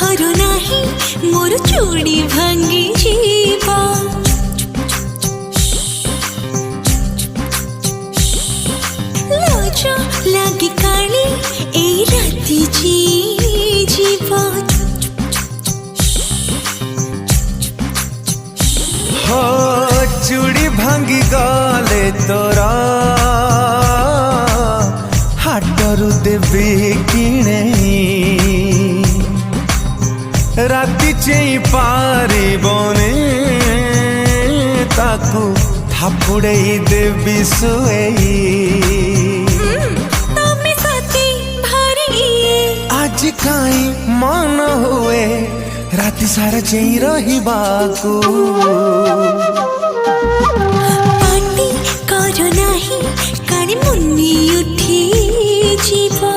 घर नाही मोर चूड़ी भांगी जीवा लाज लागी काली ए राती जीवा हो चूड़ी भांगी गले तोरा हाटरू देवी किणे राति चेई पारिबने ताकू थापुड़े देवी सुएई तमे साथी भारी आज काई मन हुए राति सारा चेई रहिबाकू पार्टी करो नाही कानी मुन्नी उठी जीवा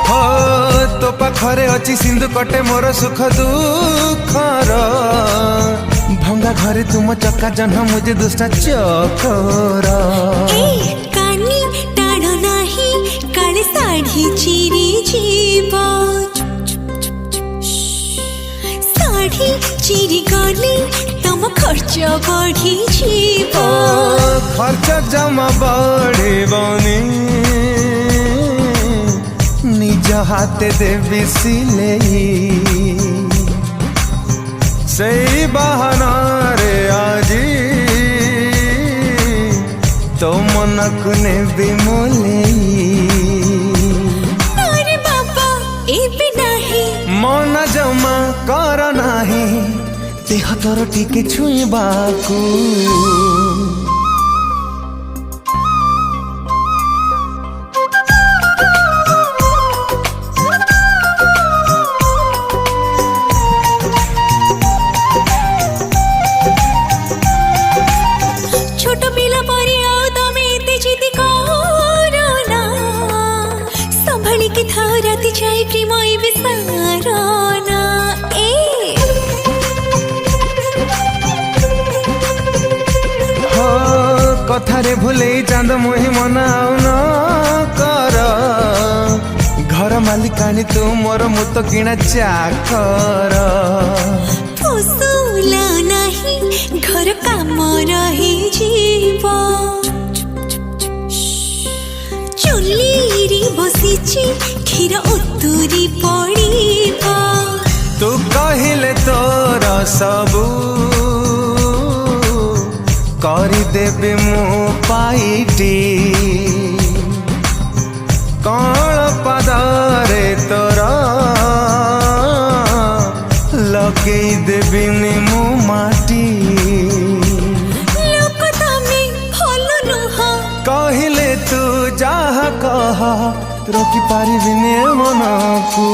हो तो पाखरे अच्छी सिंधु कटे मोर सुख दुखर भंगा घरे तुम चक्का जन्ह मुझे दुष्टा चकर कानी टाणो नाही काले साड़ी चिरी जीवा साड़ी चिरी गली तम खर्च बढ़ी जीवा खर्च जमा बढ़े बनी निज हाथे देवी सिलेई सही बहाना रे आजी तो मन को ने भी मोलेई अरे बाबा एबे नाही मन जमा कर नाही देह तोर टिके छुईबाकू छोट पिला परी आओ तमे एते जिद करो ना संभली के था राति जाई प्रेम ए विसारो ना कथारे भूले चांद मुही मनाऊ न कर घर मालिकानी तू मोर मुत किणा चाकर फसुला नाही घर काम रही जीवा चुलीरी बसिची खीर उतुरी पड़ीबा तू कहिले तोर सबू करी देबे मु पाइटी कण पदारे तोरा लगे देबी मु माटी लोक तमे भलो नुह कहिले तू जाह कह रोकी पारिबिने मन को।